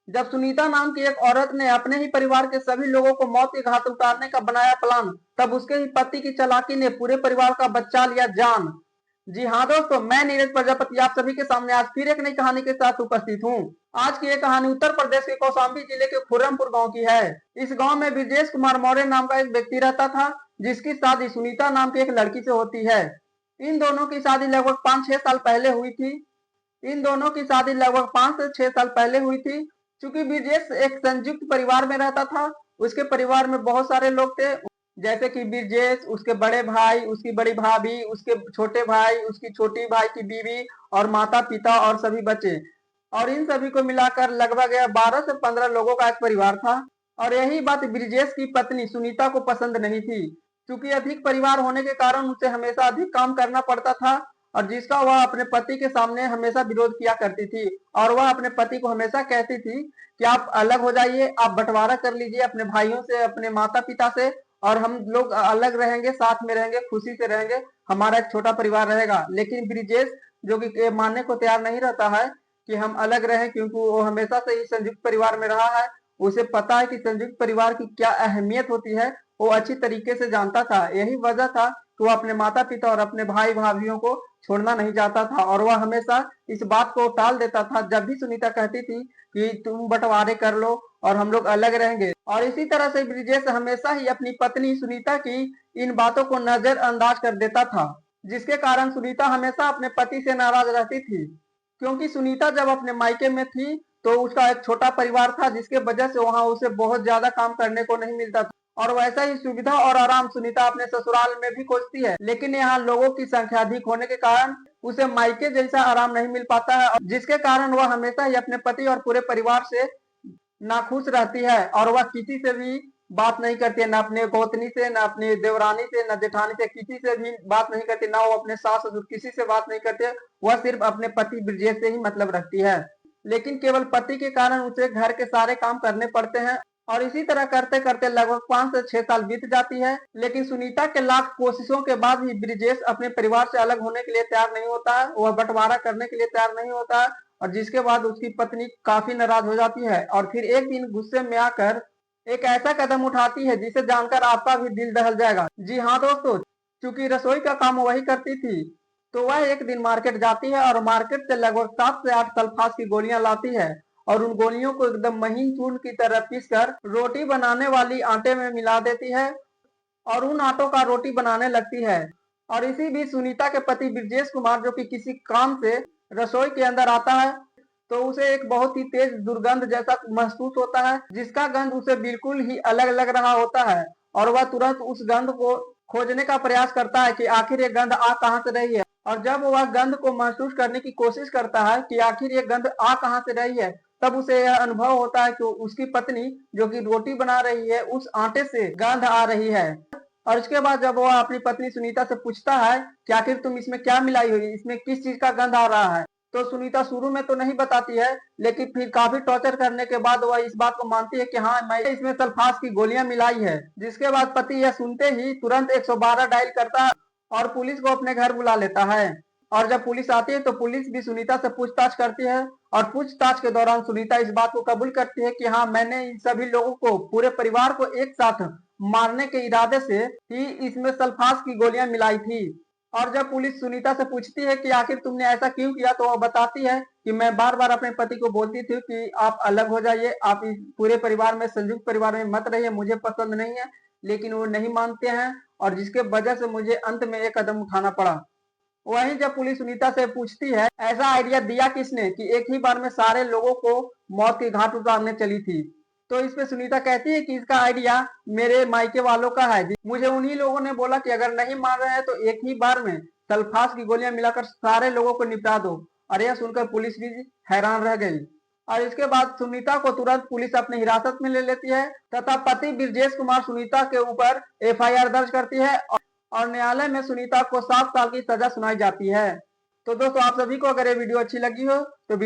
जब सुनीता नाम की एक औरत ने अपने ही परिवार के सभी लोगों को मौत के घाट उतारने का बनाया प्लान, तब उसके ही पति की चालाकी ने पूरे परिवार का बचा लिया जान। जी हाँ दोस्तों, मैं नीरज प्रजापति आप सभी के सामने आज फिर एक नई कहानी के साथ उपस्थित हूँ। आज की ये कहानी उत्तर प्रदेश के कौशाम्बी जिले के खुर्रमपुर गांव की है। इस गांव में ब्रजेश कुमार मौर्य नाम का एक व्यक्ति रहता था, जिसकी शादी सुनीता नाम की एक लड़की से होती है। इन दोनों की शादी लगभग 5-6 साल पहले हुई थी। इन दोनों की शादी लगभग 5 से 6 साल पहले हुई थी। चूंकि ब्रजेश एक संयुक्त परिवार में रहता था, उसके परिवार में बहुत सारे लोग थे, जैसे कि ब्रजेश, उसके बड़े भाई, उसकी बड़ी भाभी, उसके छोटे भाई, उसकी छोटी भाई की बीवी और माता पिता और सभी बच्चे। और इन सभी को मिलाकर लगभग 12 से 15 लोगों का एक परिवार था। और यही बात ब्रजेश की पत्नी सुनीता को पसंद नहीं थी। क्योंकि अधिक परिवार होने के कारण उसे हमेशा अधिक काम करना पड़ता था, और जिसका वह अपने पति के सामने हमेशा विरोध किया करती थी। और वह अपने पति को हमेशा कहती थी कि आप अलग हो जाइए, आप बंटवारा कर लीजिए अपने भाइयों से, अपने माता पिता से, और हम लोग अलग रहेंगे, साथ में रहेंगे, खुशी से रहेंगे, हमारा एक छोटा परिवार रहेगा। लेकिन ब्रजेश जो कि मानने को तैयार नहीं रहता है कि हम अलग रहें, क्योंकि वो हमेशा से ही संयुक्त परिवार में रहा है। उसे पता है कि संयुक्त परिवार की क्या अहमियत होती है, वो अच्छी तरीके से जानता था। यही वजह था कि वो अपने माता पिता और अपने भाई भाभीियों को छोड़ना नहीं चाहता था, और वह हमेशा इस बात को टाल देता था। जब भी सुनीता कहती थी कि तुम बंटवारे कर लो और हम लोग अलग रहेंगे, और इसी तरह से ब्रजेश हमेशा ही अपनी पत्नी सुनीता की इन बातों को नजरअंदाज कर देता था, जिसके कारण सुनीता हमेशा अपने पति से नाराज रहती थी। क्योंकि सुनीता जब अपने मायके में थी तो उसका एक छोटा परिवार था, जिसके वजह से वहां उसे बहुत ज्यादा काम करने को नहीं मिलता था। और वैसा ही सुविधा और आराम सुनीता अपने ससुराल में भी खोजती है, लेकिन यहाँ लोगों की संख्या अधिक होने के कारण उसे मायके जैसा आराम नहीं मिल पाता है, जिसके कारण वह हमेशा ही अपने पति और पूरे परिवार से नाखुश रहती है। और वह किसी से भी बात नहीं करती है, न अपने गोतनी से, न अपनी देवरानी से, न जेठानी से, किसी से भी बात नहीं करती, ना वो अपने सास ससुर किसी से बात नहीं करते। वह सिर्फ अपने पति ब्रजेश से ही मतलब रखती है। लेकिन केवल पति के कारण उसे घर के सारे काम करने पड़ते हैं। और इसी तरह करते करते लगभग 5 से 6 साल बीत जाती है। लेकिन सुनीता के लाख कोशिशों के बाद भी ब्रजेश अपने परिवार से अलग होने के लिए तैयार नहीं होता है, वह बंटवारा करने के लिए तैयार नहीं होता है। और जिसके बाद उसकी पत्नी काफी नाराज हो जाती है, और फिर एक दिन गुस्से में आकर एक ऐसा कदम उठाती है जिसे जानकर आपका भी दिल दहल जाएगा। जी हाँ दोस्तों, चूंकि रसोई का काम वही करती थी, तो वह एक दिन मार्केट जाती है और मार्केट से लगभग 7 से 8 सल्फास की गोलियां लाती है। और उन गोलियों को एकदम महीन चूर्ण की तरह पीसकर रोटी बनाने वाली आटे में मिला देती है, और उन आटों का रोटी बनाने लगती है। और इसी बीच सुनीता के पति ब्रजेश कुमार, जो कि किसी काम से रसोई के अंदर आता है, तो उसे एक बहुत ही तेज दुर्गंध जैसा महसूस होता है, जिसका गंध उसे बिल्कुल ही अलग लग रहा होता है। और वह तुरंत उस गंध को खोजने का प्रयास करता है कि आखिर ये गंध आ कहाँ से रही है। और जब वह गंध को महसूस करने की कोशिश करता है कि आखिर ये गंध आ कहाँ से रही है, तब उसे यह अनुभव होता है कि उसकी पत्नी जो कि रोटी बना रही है, उस आटे से गंध आ रही है। और इसके बाद जब वह अपनी पत्नी सुनीता से पूछता है कि आखिर तुम इसमें क्या मिलाई हुई, इसमें किस चीज का गंध आ रहा है, तो सुनीता शुरू में तो नहीं बताती है, लेकिन फिर काफी टॉर्चर करने के बाद वह इस बात को मानती है कि हाँ, मैं इसमें सल्फास की गोलियां मिलाई है। जिसके बाद पति यह सुनते ही तुरंत 112 डायल करता है और पुलिस को अपने घर बुला लेता है। और जब पुलिस आती है तो पुलिस भी सुनीता से पूछताछ करती है, और पूछताछ के दौरान सुनीता इस बात को कबूल करती है कि हाँ, मैंने इन सभी लोगों को, पूरे परिवार को एक साथ मारने के इरादे से ही इसमें सल्फास की गोलियां मिलाई थी। और जब पुलिस सुनीता से पूछती है कि आखिर तुमने ऐसा क्यों किया, तो वह बताती है कि मैं बार बार अपने पति को बोलती थी कि आप अलग हो जाइए, आप इस पूरे परिवार में, संयुक्त परिवार में मत रहिए, मुझे पसंद नहीं है। लेकिन वो नहीं मानते हैं, और जिसके वजह से मुझे अंत में एक कदम उठाना पड़ा। वहीं जब पुलिस सुनीता से पूछती है ऐसा आइडिया दिया किसने कि एक ही बार में सारे लोगों को मौत के घाट उतारने चली थी, तो इस पे सुनीता कहती है कि इसका आइडिया मेरे मायके वालों का है। मुझे उन्हीं लोगों ने बोला कि अगर नहीं मान रहे हैं तो एक ही बार में सल्फास की गोलियां मिलाकर सारे लोगों को निपटा दो। और यह सुनकर पुलिस भी हैरान रह गई। और इसके बाद सुनीता को तुरंत पुलिस अपनी हिरासत में ले लेती है, तथा पति ब्रजेश कुमार सुनीता के ऊपर एफआईआर दर्ज करती है, और न्यायालय में सुनीता को 7 साल की सजा सुनाई जाती है। तो दोस्तों, आप सभी को अगर ये वीडियो अच्छी लगी हो तो वीडियो